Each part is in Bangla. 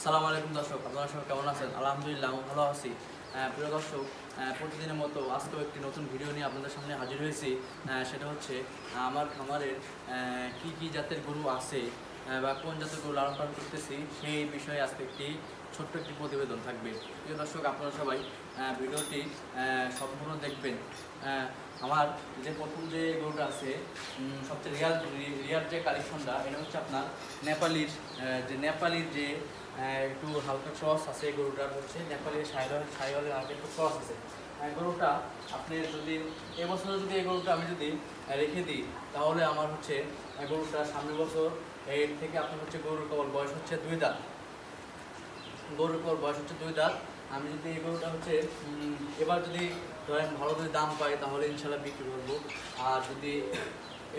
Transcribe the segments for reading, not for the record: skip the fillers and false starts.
আসসালামু আলাইকুম দর্শক, আপনারা সবাই কেমন আছেন? আলহামদুলিল্লাহ আমি ভালো আছি। প্রিয় দর্শক, প্রতিদিনের মতো আজকেও একটি নতুন ভিডিও নিয়ে আপনাদের সামনে হাজির হয়েছি। সেটা হচ্ছে আমার খামারের কি কি জাতের গরু আছে বা কোন জাতের গরু লালন পালন করতেছি সেই বিষয়ে আজকে একটি ছোট্ট একটি প্রতিবেদন থাকবে। প্রিয় দর্শক, আপনারা সবাই ভিডিওটি সম্পূর্ণ দেখবেন। আমার যে প্রথম যে গরুটা আছে, সবচেয়ে রিয়ার যে কালেকশনটা, এটা হচ্ছে আপনার নেপালির যে একটু হালকা ক্রস আছে। গরুটার হচ্ছে নেপালি সাইওয়ালের হালকা একটু ক্রস আছে। গরুটা আপনি যদি এবছরে যদি এই গরুটা আমি যদি রেখে দিই, তাহলে আমার হচ্ছে গরুটা সামনের বছর এর থেকে আপনার হচ্ছে গরুর কেবল বয়স হচ্ছে 2 দাঁত। গরুর কেবল বয়স হচ্ছে 2 দাঁত। আমি যদি এই গরুটা হচ্ছে এবার যদি ধরেন ভালো যদি দাম পাই, তাহলে ইনশাল্লাহ বিক্রি করবো। আর যদি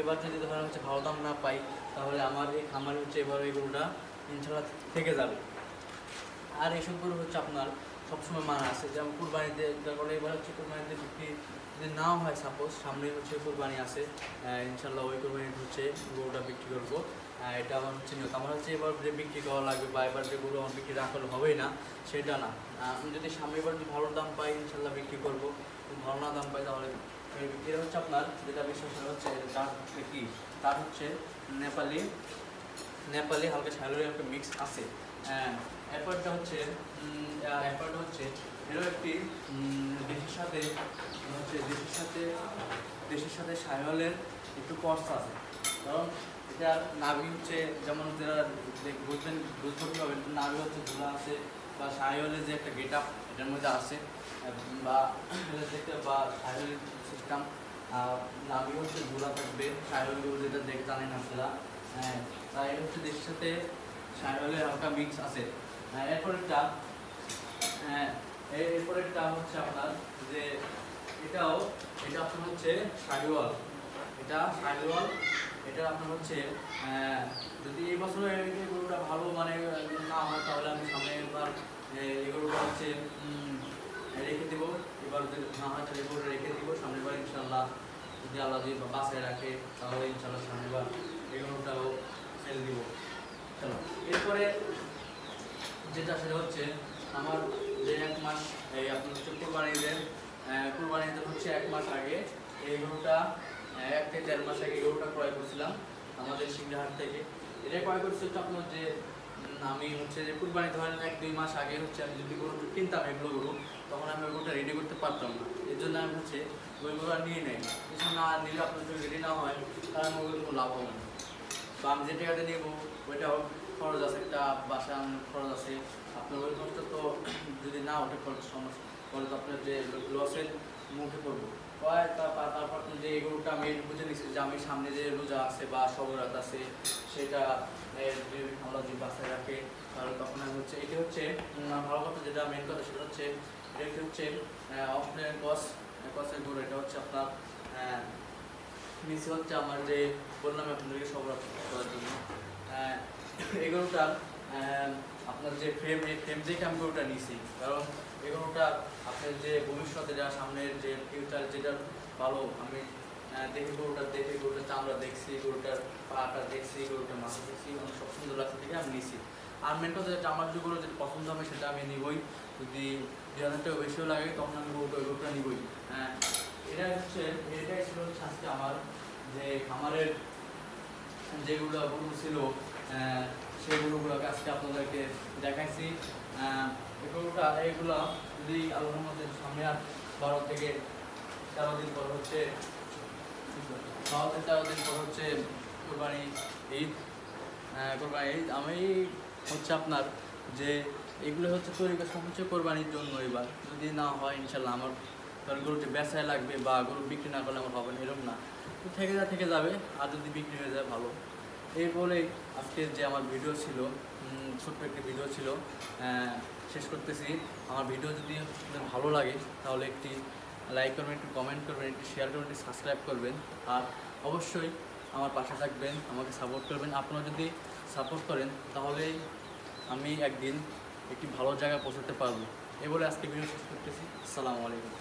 এবার যদি ধরেন হচ্ছে ভালো দাম না পাই, তাহলে আমার এই খামারে হচ্ছে এবার এই গরুটা ইনশাল্লাহ থেকে যাবে। আর এইসব গরু হচ্ছে আপনার সবসময় মানা আছে, যেমন কুরবানিতে, তারপরে এবার হচ্ছে কুরবানিতে বিক্রি যদি নাও হয়, সাপোজ সামনে হচ্ছে কুরবানি আছে, ইনশাল্লাহ ওই কুরবানিতে হচ্ছে গরুটা বিক্রি করবো। এটা আমার হচ্ছে নিয়ত। আমার হচ্ছে এবার যে বিক্রি করা লাগবে বা এবার যে গরু আমার বিক্রি রাখলে হবেই না সেটা না। আমি যদি সামনে এবার যদি ভালো দাম পাই, ইনশাল্লাহ বিক্রি করবো। ভালো না দাম পাই, তাহলে এটা হচ্ছে আপনার যেটা বিশেষ হচ্ছে তার হচ্ছে নেপালি হালকা শাইওয়ালের একটা মিক্স আছে। এরপরটা হচ্ছে এরও একটি দেশের সাথে শাইওয়ালের একটু কষ্ট আছে। কারণ এটার নাভি হচ্ছে, যেমন যারা বুঝতে পারবেন, নাভি হচ্ছে ধুলা আছে, বা শাইওয়ালের যে একটা গেট আপ এটার মধ্যে আছে, বা শাইওয়ালের সিস্টেম। নাভি হচ্ছে ধুলা থাকবে, শাইওয়ালগুলো যেটা দেখে জানেন আপনারা। তাই হচ্ছে দেশের সাথে শাইওয়ালের হালকা মিক্স আছে। এরপরেরটা হচ্ছে আপনার যে এটা আপনার হচ্ছে শাইওয়াল। এটা আপনার হচ্ছে যদি এই বছরে এই গরুটা ভালো মানে না হয়, তাহলে আমি সামনে এবার এই গরুটা হচ্ছে রেখে দেবো। এবার যদি না হয় তাহলে গরুটা রেখে দেবো, সামনের বার ইনশাল্লাহ যদি আল্লাহ যদি বাসায় রাখে, তাহলে ইনশাল্লাহ সামনের বার এই গরুটাও ছেড়ে দিব। চলো, এরপরে যেটা সেটা হচ্ছে আমার যে 1 মাস এই আপনার হচ্ছে কুরবানিতে হচ্ছে 1 মাস আগে এই গরুটা, 1 থেকে 1.5 মাস আগে গরুটা ক্রয় করছিলাম আমাদের সিংহাহাট থেকে। এটা ক্রয় করছি হচ্ছে আপনার যে আমি হচ্ছে যে কুরবানি ধরেন 1-2 মাস আগে হচ্ছে আমি যদি গরু কিনতাম এগুলো গরু, তখন আমি ওই গরুটা রেডি করতে পারতাম না। এর জন্য আমি হচ্ছে ওই গরু নিয়ে নেই। কিছু না নিলে আপনার যদি রেডি না হয়, তাহলে আমি ওগুলো লাভ হবে না। বা আমি যে টাকাতে নেবো ওইটা খরচ আছে, একটা বাসা খরচ আছে আপনার, ওই খরচটা তো যদি না ওঠে খরচ আপনার যে লসের মুখে পড়বো। তারপর যে এই গরুটা আমি বুঝে নিচ্ছি যে আমি সামনে যে রোজা আছে বা সবরাত আছে, সেটা আমরা যদি বাসায় রাখে, তাহলে তখন আমি হচ্ছে এটি হচ্ছে ভালো কথা। যেটা মেন কথা সেটা হচ্ছে এটা হচ্ছে আপনার কসের গরু। এটা হচ্ছে আপনার নিচে হচ্ছে আমার যে বললাম আপনাদেরকে সবরাত করার জন্য। এই গরুটার আপনার যে এই ফ্রেম দেখে আমি গরুটা নিয়েছি, কারণ এই গরুটা আপনার যে ভবিষ্যতে যা সামনের যে ফিউচার যেটা ভালো, আমি গরুটার চামড়া দেখছি, গরুটার পাটা দেখছি, গরুটার মাথা দেখছি, আমার সব সুন্দর লাগছে থেকে আমি নিয়েছি। আর মেন কথা যেটা আমার যেগুলো যেটা পছন্দ হবে সেটা আমি নিবই। যদি 2000 টাকা বেশিও লাগে, তখন আমি গরুটা নিবই। এটাই ছিল হচ্ছে আজকে আমার যে খামারের যেগুলো গরু ছিল, সেই গরুগুলোকে আজকে আপনাদেরকে দেখাইছি। এইগুলো যদি আল্লাহর মধ্যে সামনে আর 12 থেকে 13 দিন পর হচ্ছে কোরবানি ঈদ। আমি হচ্ছে আপনার যে এগুলো হচ্ছে তৈরি করতে হচ্ছে কোরবানির জন্য। এবার যদি না হয় ইনশাল্লাহ আমার গরুটি বেচায় লাগবে বা গরু বিক্রি না করলে আমার হবে না, এরকম না, থেকে যাবে। আর যদি বিক্রি হয়ে যায় ভালো। এই বলেই আজকের যে আমার ভিডিও ছিল, ছোট্ট একটি ভিডিও ছিল, শেষ করতেছি। আমার ভিডিও যদি ভালো লাগে, তাহলে একটি লাইক করবেন, একটু কমেন্ট করবেন, একটু শেয়ার করবেন, একটু সাবস্ক্রাইব করবেন। আর অবশ্যই আমার পাশে থাকবেন, আমাকে সাপোর্ট করবেন। আপনারা যদি সাপোর্ট করেন, তাহলে আমি একদিন একটি ভালো জায়গায় পৌঁছাতে পারবো। এই বলে আজকে ভিডিও শেষ করতেছি। আসসালামু আলাইকুম।